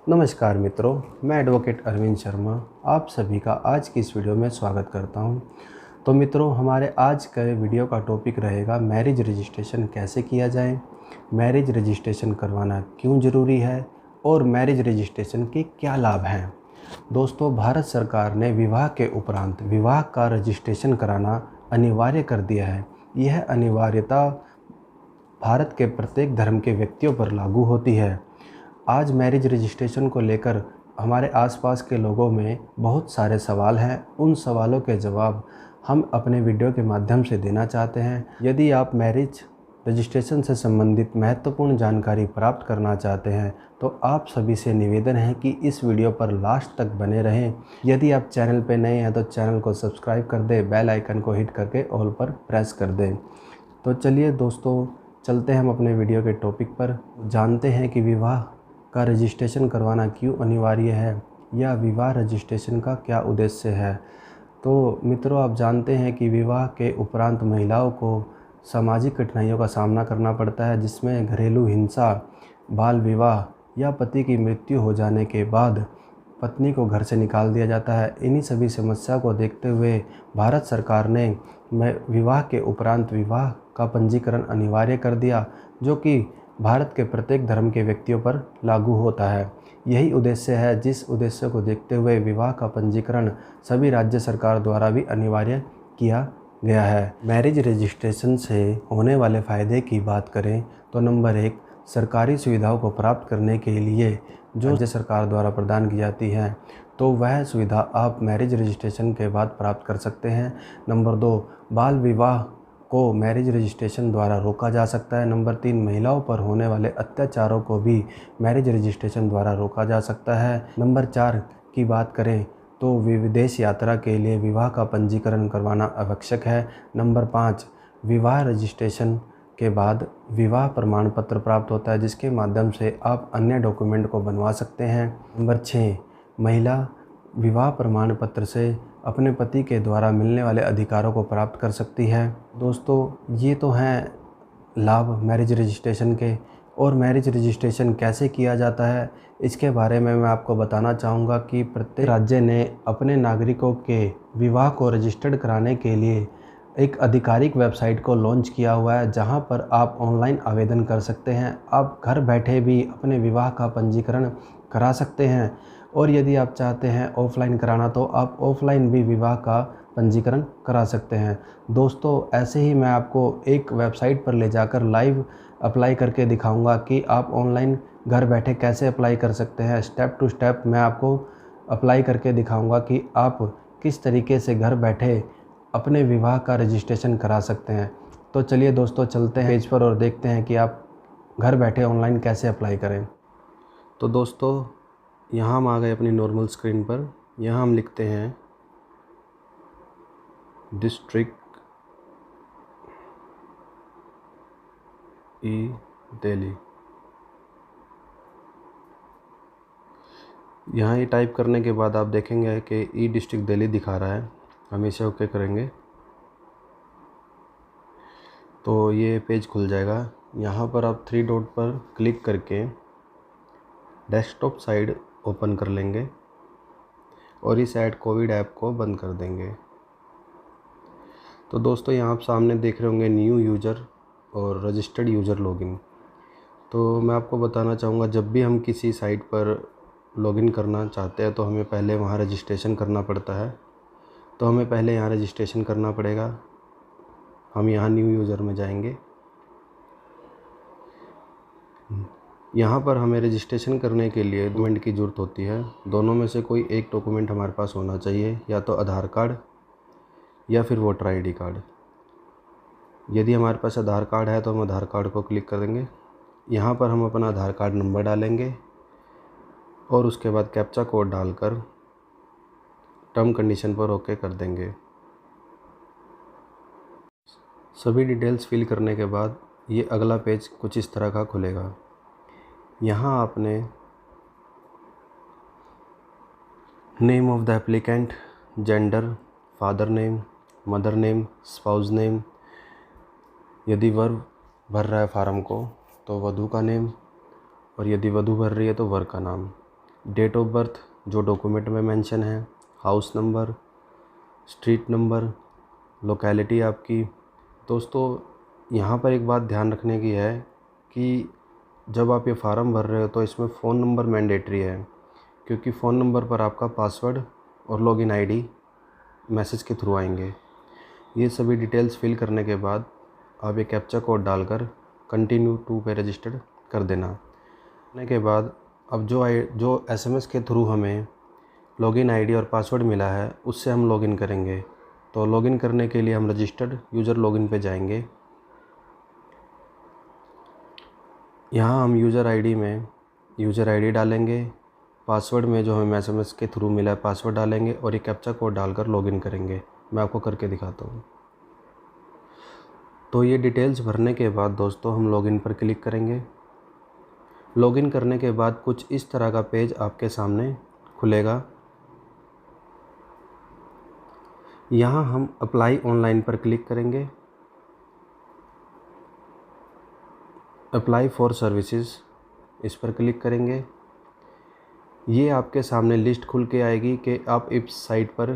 नमस्कार मित्रों, मैं एडवोकेट अरविंद शर्मा आप सभी का आज की इस वीडियो में स्वागत करता हूं। तो मित्रों, हमारे आज के वीडियो का टॉपिक रहेगा मैरिज रजिस्ट्रेशन कैसे किया जाए, मैरिज रजिस्ट्रेशन करवाना क्यों ज़रूरी है और मैरिज रजिस्ट्रेशन के क्या लाभ हैं। दोस्तों, भारत सरकार ने विवाह के उपरांत विवाह का रजिस्ट्रेशन कराना अनिवार्य कर दिया है। यह अनिवार्यता भारत के प्रत्येक धर्म के व्यक्तियों पर लागू होती है। आज मैरिज रजिस्ट्रेशन को लेकर हमारे आसपास के लोगों में बहुत सारे सवाल हैं। उन सवालों के जवाब हम अपने वीडियो के माध्यम से देना चाहते हैं। यदि आप मैरिज रजिस्ट्रेशन से संबंधित महत्वपूर्ण जानकारी प्राप्त करना चाहते हैं तो आप सभी से निवेदन है कि इस वीडियो पर लास्ट तक बने रहें। यदि आप चैनल पर नए हैं तो चैनल को सब्सक्राइब कर दें, बेल आइकन को हिट करके ऑल पर प्रेस कर दें। तो चलिए दोस्तों, चलते हैं हम अपने वीडियो के टॉपिक पर। जानते हैं कि विवाह का रजिस्ट्रेशन करवाना क्यों अनिवार्य है या विवाह रजिस्ट्रेशन का क्या उद्देश्य है। तो मित्रों, आप जानते हैं कि विवाह के उपरांत महिलाओं को सामाजिक कठिनाइयों का सामना करना पड़ता है, जिसमें घरेलू हिंसा, बाल विवाह या पति की मृत्यु हो जाने के बाद पत्नी को घर से निकाल दिया जाता है। इन्हीं सभी समस्या को देखते हुए भारत सरकार ने विवाह के उपरांत विवाह का पंजीकरण अनिवार्य कर दिया, जो कि भारत के प्रत्येक धर्म के व्यक्तियों पर लागू होता है। यही उद्देश्य है, जिस उद्देश्य को देखते हुए विवाह का पंजीकरण सभी राज्य सरकार द्वारा भी अनिवार्य किया गया है। मैरिज रजिस्ट्रेशन से होने वाले फ़ायदे की बात करें तो नंबर 1, सरकारी सुविधाओं को प्राप्त करने के लिए जो राज्य सरकार द्वारा प्रदान की जाती है तो वह सुविधा आप मैरिज रजिस्ट्रेशन के बाद प्राप्त कर सकते हैं। नंबर 2, बाल विवाह को मैरिज रजिस्ट्रेशन द्वारा रोका जा सकता है। नंबर 3, महिलाओं पर होने वाले अत्याचारों को भी मैरिज रजिस्ट्रेशन द्वारा रोका जा सकता है। नंबर 4 की बात करें तो विदेश यात्रा के लिए विवाह का पंजीकरण करवाना आवश्यक है। नंबर 5, विवाह रजिस्ट्रेशन के बाद विवाह प्रमाण पत्र प्राप्त होता है, जिसके माध्यम से आप अन्य डॉक्यूमेंट को बनवा सकते हैं। नंबर 6, महिला विवाह प्रमाण पत्र से अपने पति के द्वारा मिलने वाले अधिकारों को प्राप्त कर सकती है। दोस्तों, ये तो हैं लाभ मैरिज रजिस्ट्रेशन के। और मैरिज रजिस्ट्रेशन कैसे किया जाता है इसके बारे में मैं आपको बताना चाहूँगा कि प्रत्येक राज्य ने अपने नागरिकों के विवाह को रजिस्टर्ड कराने के लिए एक आधिकारिक वेबसाइट को लॉन्च किया हुआ है, जहां पर आप ऑनलाइन आवेदन कर सकते हैं। आप घर बैठे भी अपने विवाह का पंजीकरण करा सकते हैं और यदि आप चाहते हैं ऑफ़लाइन कराना तो आप ऑफ़लाइन भी विवाह का पंजीकरण करा सकते हैं। दोस्तों, ऐसे ही मैं आपको एक वेबसाइट पर ले जाकर लाइव अप्लाई करके दिखाऊंगा कि आप ऑनलाइन घर बैठे कैसे अप्लाई कर सकते हैं। स्टेप टू स्टेप मैं आपको अप्लाई करके दिखाऊंगा कि आप किस तरीके से घर बैठे अपने विवाह का रजिस्ट्रेशन करा सकते हैं। तो चलिए दोस्तों, चलते हैं पेज पर और देखते हैं कि आप घर बैठे ऑनलाइन कैसे अप्लाई करें। तो दोस्तों, यहाँ हम आ गए अपनी नॉर्मल स्क्रीन पर। यहाँ हम लिखते हैं डिस्ट्रिक्ट ई दिल्ली। यहाँ ये टाइप करने के बाद आप देखेंगे कि ई डिस्ट्रिक्ट दिल्ली दिखा रहा है। हम इसे ओके करेंगे तो ये पेज खुल जाएगा। यहाँ पर आप 3 डॉट पर क्लिक करके डेस्कटॉप साइड ओपन कर लेंगे और इस ऐड कोविड ऐप को बंद कर देंगे। तो दोस्तों, यहाँ आप सामने देख रहे होंगे न्यू यूज़र और रजिस्टर्ड यूज़र लॉगिन। तो मैं आपको बताना चाहूँगा, जब भी हम किसी साइट पर लॉगिन करना चाहते हैं तो हमें पहले वहाँ रजिस्ट्रेशन करना पड़ता है। तो हमें पहले यहाँ रजिस्ट्रेशन करना पड़ेगा। हम यहाँ न्यू यूज़र में जाएंगे। यहाँ पर हमें रजिस्ट्रेशन करने के लिए डॉक्यूमेंट की ज़रूरत होती है। दोनों में से कोई एक डॉक्यूमेंट हमारे पास होना चाहिए, या तो आधार कार्ड या फिर वोटर आईडी कार्ड। यदि हमारे पास आधार कार्ड है तो हम आधार कार्ड को क्लिक कर देंगे। यहाँ पर हम अपना आधार कार्ड नंबर डालेंगे और उसके बाद कैप्चा कोड डालकर टर्म कंडीशन पर ओके कर देंगे। सभी डिटेल्स फिल करने के बाद ये अगला पेज कुछ इस तरह का खुलेगा। यहाँ आपने name of the applicant, gender, father name, mother name, spouse name, यदि वर भर रहा है फार्म को तो वधू का नेम, और यदि वधू भर रही है तो वर का नाम। डेट ऑफ बर्थ जो डॉक्यूमेंट में मेंशन है, house number, street number, locality आपकी। दोस्तों यहाँ पर एक बात ध्यान रखने की है कि जब आप ये फार्म भर रहे हो तो इसमें फ़ोन नंबर मैंडेटरी है, क्योंकि फ़ोन नंबर पर आपका पासवर्ड और लॉगिन आईडी मैसेज के थ्रू आएंगे। ये सभी डिटेल्स फिल करने के बाद आप ये कैप्चा कोड डालकर कंटिन्यू टू पे रजिस्टर्ड कर देना। करने के बाद अब जो एसएमएस के थ्रू हमें लॉगिन आईडी और पासवर्ड मिला है उससे हम लॉगिन करेंगे। तो लॉगिन करने के लिए हम रजिस्टर्ड यूज़र लॉगिन पे जाएंगे। यहाँ हम यूज़र आईडी में यूज़र आईडी डालेंगे, पासवर्ड में जो हमें एसएमएस के थ्रू मिला है पासवर्ड डालेंगे और ये कैप्चा कोड डालकर लॉगिन करेंगे। मैं आपको करके दिखाता हूँ। तो ये डिटेल्स भरने के बाद दोस्तों हम लॉगिन पर क्लिक करेंगे। लॉगिन करने के बाद कुछ इस तरह का पेज आपके सामने खुलेगा। यहाँ हम अप्लाई ऑनलाइन पर क्लिक करेंगे। अप्लाई फॉर सर्विसेज इस पर क्लिक करेंगे। ये आपके सामने लिस्ट खुल के आएगी कि आप इस साइट पर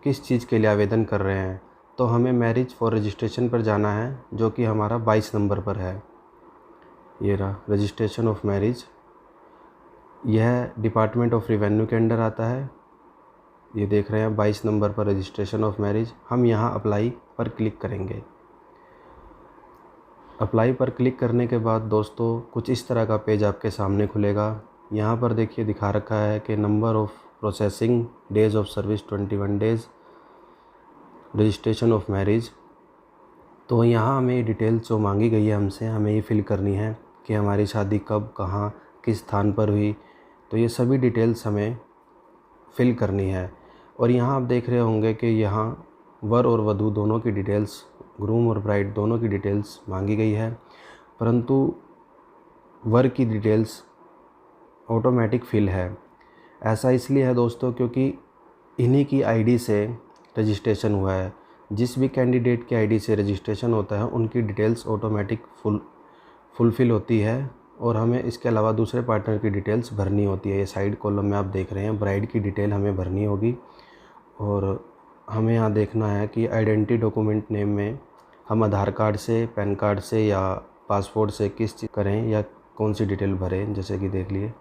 किस चीज़ के लिए आवेदन कर रहे हैं। तो हमें मैरिज फॉर रजिस्ट्रेशन पर जाना है, जो कि हमारा 22 नंबर पर है। ये रहा रजिस्ट्रेशन ऑफ मैरिज। यह डिपार्टमेंट ऑफ रिवेन्यू के अंडर आता है। ये देख रहे हैं 22 नंबर पर रजिस्ट्रेशन ऑफ मैरिज। हम यहाँ अप्लाई पर क्लिक करेंगे। अप्लाई पर क्लिक करने के बाद दोस्तों कुछ इस तरह का पेज आपके सामने खुलेगा। यहाँ पर देखिए दिखा रखा है कि number of processing days of service 21 days, registration of marriage. तो यहाँ हमें डिटेल्स जो मांगी गई है हमसे, हमें ये फिल करनी है कि हमारी शादी कब, कहाँ, किस स्थान पर हुई। तो ये सभी डिटेल्स हमें फिल करनी है। और यहाँ आप देख रहे होंगे कि यहाँ वर और वधू दोनों की डिटेल्स, ग्रूम और ब्राइड दोनों की डिटेल्स मांगी गई है, परंतु वर की डिटेल्स ऑटोमेटिक फिल है। ऐसा इसलिए है दोस्तों क्योंकि इन्हीं की आईडी से रजिस्ट्रेशन हुआ है। जिस भी कैंडिडेट की आईडी से रजिस्ट्रेशन होता है उनकी डिटेल्स ऑटोमेटिक फुलफ़िल होती है और हमें इसके अलावा दूसरे पार्टनर की डिटेल्स भरनी होती है। ये साइड कॉलम में आप देख रहे हैं ब्राइड की डिटेल हमें भरनी होगी और हमें यहाँ देखना है कि आइडेंटिटी डॉक्यूमेंट नेम में हम आधार कार्ड से, पैन कार्ड से या पासपोर्ट से किस चीज़ करें या कौन सी डिटेल भरें। जैसे कि देख लिए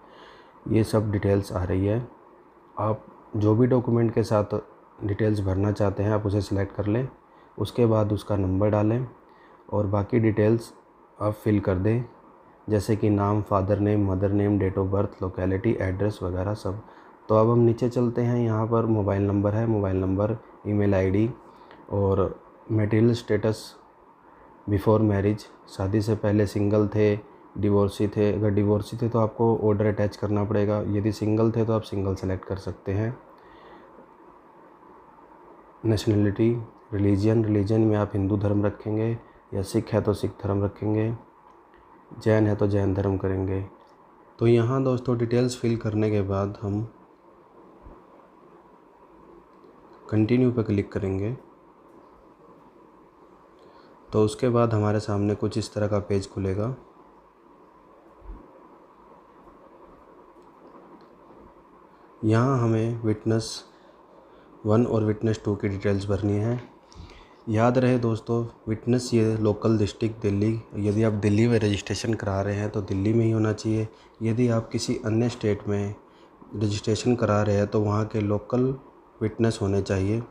ये सब डिटेल्स आ रही है। आप जो भी डॉक्यूमेंट के साथ डिटेल्स भरना चाहते हैं आप उसे सिलेक्ट कर लें, उसके बाद उसका नंबर डालें और बाकी डिटेल्स आप फिल कर दें, जैसे कि नाम, father name, mother name, date of birth, locality, address वगैरह सब। तो अब हम नीचे चलते हैं। यहाँ पर मोबाइल नंबर है, मोबाइल नंबर, ईमेल आईडी और मैरिटल स्टेटस बिफोर मैरिज, शादी से पहले सिंगल थे, डिवोर्सी थे। अगर डिवोर्सी थे तो आपको ऑर्डर अटैच करना पड़ेगा, यदि सिंगल थे तो आप सिंगल सेलेक्ट कर सकते हैं। नेशनलिटी, रिलीजन में आप हिंदू धर्म रखेंगे या सिख है तो सिख धर्म रखेंगे, जैन है तो जैन धर्म करेंगे। तो यहाँ दोस्तों डिटेल्स फिल करने के बाद हम कंटिन्यू पर क्लिक करेंगे। तो उसके बाद हमारे सामने कुछ इस तरह का पेज खुलेगा। यहाँ हमें विटनेस 1 और विटनेस 2 की डिटेल्स भरनी है। याद रहे दोस्तों, विटनेस ये लोकल डिस्ट्रिक्ट दिल्ली, यदि आप दिल्ली में रजिस्ट्रेशन करा रहे हैं तो दिल्ली में ही होना चाहिए। यदि आप किसी अन्य स्टेट में रजिस्ट्रेशन करा रहे हैं तो वहाँ के लोकल विटनेस होने चाहिए।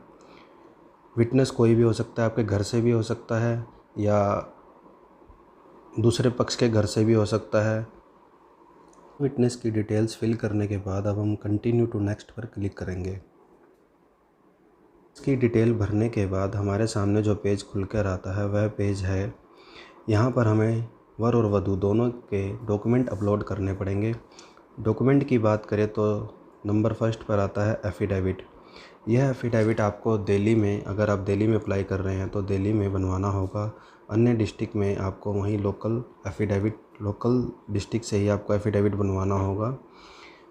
विटनेस कोई भी हो सकता है, आपके घर से भी हो सकता है या दूसरे पक्ष के घर से भी हो सकता है। विटनेस की डिटेल्स फिल करने के बाद अब हम कंटिन्यू टू नेक्स्ट पर क्लिक करेंगे। इसकी डिटेल भरने के बाद हमारे सामने जो पेज खुलकर आता है वह पेज है। यहाँ पर हमें वर और वधू दोनों के डॉक्यूमेंट अपलोड करने पड़ेंगे। डॉक्यूमेंट की बात करें तो नंबर फर्स्ट पर आता है एफिडेविट। यह एफिडेविट आपको दिल्ली में, अगर आप दिल्ली में अप्लाई कर रहे हैं तो दिल्ली में बनवाना होगा। अन्य डिस्ट्रिक्ट में आपको वहीं लोकल डिस्ट्रिक्ट से ही आपको एफिडेविट बनवाना होगा,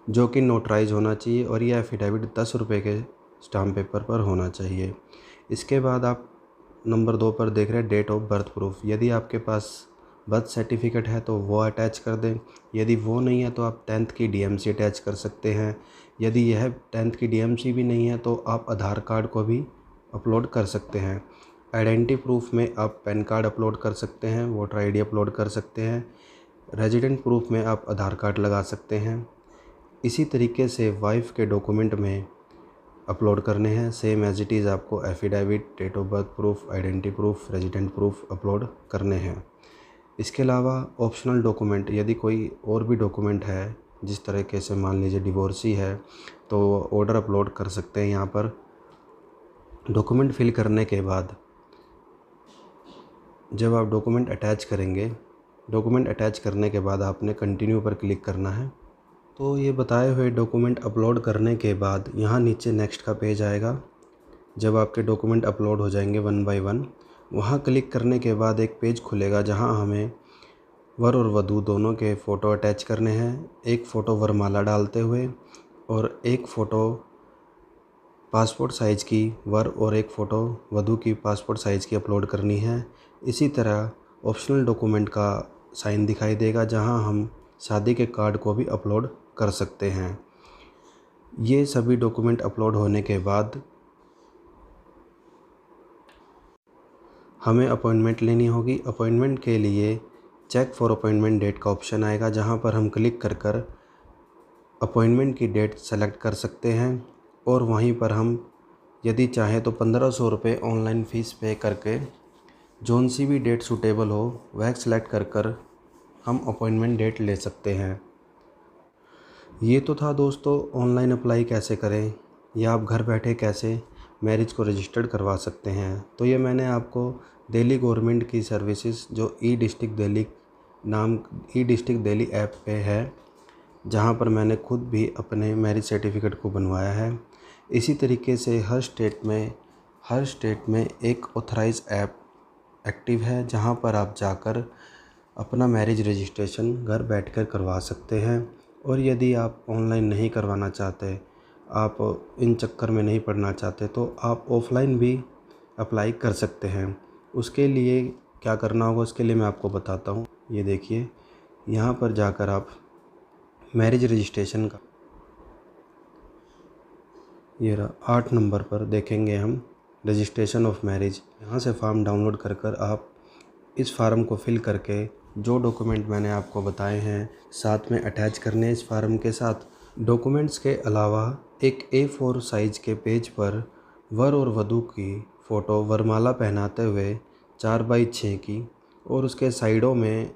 जो कि नोटराइज होना चाहिए और यह एफिडेविट 10 रुपये के स्टाम्प पेपर पर होना चाहिए। इसके बाद आप नंबर 2 पर देख रहे हैं डेट ऑफ बर्थ प्रूफ। यदि आपके पास बर्थ सर्टिफिकेट है तो वो अटैच कर दें। यदि वो नहीं है तो आप 10th की डीएमसी अटैच कर सकते हैं। यदि यह 10th की डीएमसी भी नहीं है तो आप आधार कार्ड को भी अपलोड कर सकते हैं। आइडेंटिटी प्रूफ में आप पैन कार्ड अपलोड कर सकते हैं, वोटर आईडी अपलोड कर सकते हैं। रेजिडेंट प्रूफ में आप आधार कार्ड लगा सकते हैं। इसी तरीके से वाइफ के डॉक्यूमेंट में अपलोड करने हैं। सेम एज इट इज़ आपको affidavit, date of birth proof, identity proof, resident proof upload करने हैं। इसके अलावा ऑप्शनल डॉक्यूमेंट, यदि कोई और भी डॉक्यूमेंट है, जिस तरीके से मान लीजिए डिवोर्सी है तो ऑर्डर अपलोड कर सकते हैं। यहाँ पर डॉक्यूमेंट फिल करने के बाद जब आप डॉक्यूमेंट अटैच करेंगे, डॉक्यूमेंट अटैच करने के बाद आपने कंटिन्यू पर क्लिक करना है। तो ये बताए हुए डॉक्यूमेंट अपलोड करने के बाद यहाँ नीचे नेक्स्ट का पेज आएगा। जब आपके डॉक्यूमेंट अपलोड हो जाएंगे 1 बाय 1, वहाँ क्लिक करने के बाद एक पेज खुलेगा जहाँ हमें वर और वधू दोनों के फ़ोटो अटैच करने हैं। एक फ़ोटो वरमाला डालते हुए और एक फ़ोटो पासपोर्ट साइज़ की वर और एक फ़ोटो वधू की पासपोर्ट साइज़ की अपलोड करनी है। इसी तरह ऑप्शनल डॉक्यूमेंट का साइन दिखाई देगा जहाँ हम शादी के कार्ड को भी अपलोड कर सकते हैं। ये सभी डॉक्यूमेंट अपलोड होने के बाद हमें अपॉइंटमेंट लेनी होगी। अपॉइंटमेंट के लिए चेक फॉर अपॉइंटमेंट डेट का ऑप्शन आएगा जहाँ पर हम क्लिक कर अपॉइंटमेंट की डेट सेलेक्ट कर सकते हैं और वहीं पर हम यदि चाहें तो 1500 रुपये ऑनलाइन फ़ीस पे करके जौन सी भी डेट सूटेबल हो वह सेलेक्ट कर हम अपॉइंटमेंट डेट ले सकते हैं। ये तो था दोस्तों ऑनलाइन अप्लाई कैसे करें या आप घर बैठे कैसे मैरिज को रजिस्टर्ड करवा सकते हैं। तो ये मैंने आपको दिल्ली गवर्नमेंट की सर्विसेज जो ई डिस्ट्रिक्ट दिल्ली ऐप पे है, जहाँ पर मैंने खुद भी अपने मैरिज सर्टिफिकेट को बनवाया है। इसी तरीके से हर स्टेट में एक ऑथराइज ऐप एक्टिव है जहाँ पर आप जाकर अपना मैरिज रजिस्ट्रेशन घर बैठकर करवा सकते हैं। और यदि आप ऑनलाइन नहीं करवाना चाहते, आप इन चक्कर में नहीं पड़ना चाहते, तो आप ऑफ़लाइन भी अप्लाई कर सकते हैं। उसके लिए क्या करना होगा उसके लिए मैं आपको बताता हूँ। ये देखिए, यहाँ पर जाकर आप मैरिज रजिस्ट्रेशन का ये रहा 8 नंबर पर देखेंगे हम रजिस्ट्रेशन ऑफ मैरिज। यहाँ से फॉर्म डाउनलोड कर आप इस फार्म को फिल करके जो डॉक्यूमेंट मैंने आपको बताए हैं साथ में अटैच करने इस फार्म के साथ। डॉक्यूमेंट्स के अलावा एक A4 साइज़ के पेज पर वर और वधू की फ़ोटो वरमाला पहनाते हुए 4 बाई 6 की और उसके साइडों में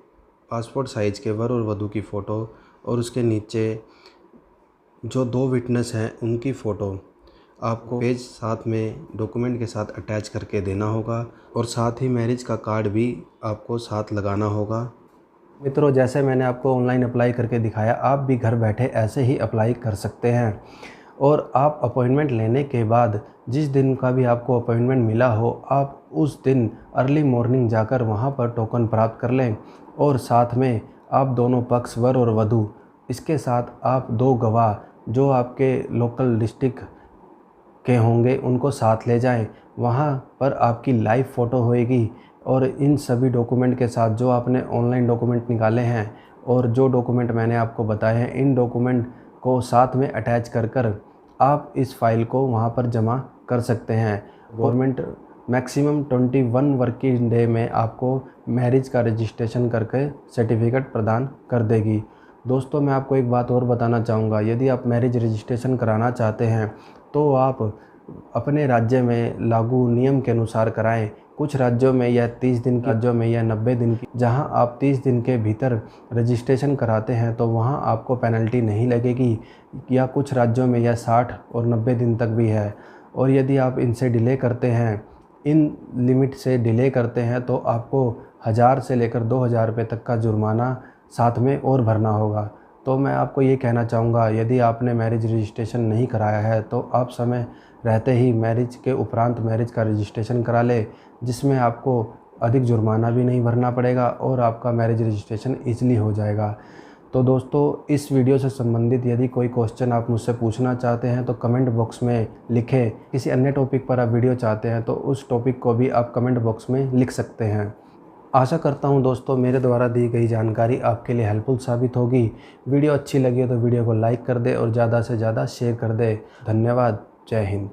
पासपोर्ट साइज़ के वर और वधू की फ़ोटो और उसके नीचे जो 2 विटनेस हैं उनकी फ़ोटो आपको पेज साथ में डॉक्यूमेंट के साथ अटैच करके देना होगा और साथ ही मैरिज का कार्ड भी आपको साथ लगाना होगा। मित्रों, जैसे मैंने आपको ऑनलाइन अप्लाई करके दिखाया, आप भी घर बैठे ऐसे ही अप्लाई कर सकते हैं। और आप अपॉइंटमेंट लेने के बाद जिस दिन का भी आपको अपॉइंटमेंट मिला हो, आप उस दिन अर्ली मॉर्निंग जाकर वहां पर टोकन प्राप्त कर लें और साथ में आप दोनों पक्ष वर और वधू, इसके साथ आप 2 गवाह जो आपके लोकल डिस्ट्रिक्ट के होंगे उनको साथ ले जाएं। वहाँ पर आपकी लाइव फ़ोटो होएगी और इन सभी डॉक्यूमेंट के साथ जो आपने ऑनलाइन डॉक्यूमेंट निकाले हैं और जो डॉक्यूमेंट मैंने आपको बताए हैं, इन डॉक्यूमेंट को साथ में अटैच कर आप इस फाइल को वहाँ पर जमा कर सकते हैं। गवर्नमेंट मैक्सिमम 21 वर्किंग डे में आपको मैरिज का रजिस्ट्रेशन करके सर्टिफिकेट प्रदान कर देगी। दोस्तों, मैं आपको एक बात और बताना चाहूँगा, यदि आप मैरिज रजिस्ट्रेशन कराना चाहते हैं तो आप अपने राज्य में लागू नियम के अनुसार कराएं। कुछ राज्यों में यह 30 दिन की, राज्यों में यह 90 दिन की। जहां आप 30 दिन के भीतर रजिस्ट्रेशन कराते हैं तो वहां आपको पेनल्टी नहीं लगेगी, या कुछ राज्यों में यह 60 और 90 दिन तक भी है। और यदि आप इनसे डिले करते हैं, इन लिमिट से डिले करते हैं, तो आपको 1000 से लेकर 2000 रुपये तक का जुर्माना साथ में और भरना होगा। तो मैं आपको ये कहना चाहूँगा, यदि आपने मैरिज रजिस्ट्रेशन नहीं कराया है तो आप समय रहते ही मैरिज के उपरांत मैरिज का रजिस्ट्रेशन करा ले, जिसमें आपको अधिक जुर्माना भी नहीं भरना पड़ेगा और आपका मैरिज रजिस्ट्रेशन ईज़िली हो जाएगा। तो दोस्तों, इस वीडियो से संबंधित यदि कोई क्वेश्चन आप मुझसे पूछना चाहते हैं तो कमेंट बॉक्स में लिखें। किसी अन्य टॉपिक पर आप वीडियो चाहते हैं तो उस टॉपिक को भी आप कमेंट बॉक्स में लिख सकते हैं। आशा करता हूं दोस्तों मेरे द्वारा दी गई जानकारी आपके लिए हेल्पफुल साबित होगी। वीडियो अच्छी लगी हो तो वीडियो को लाइक कर दे और ज़्यादा से ज़्यादा शेयर कर दे। धन्यवाद। जय हिंद।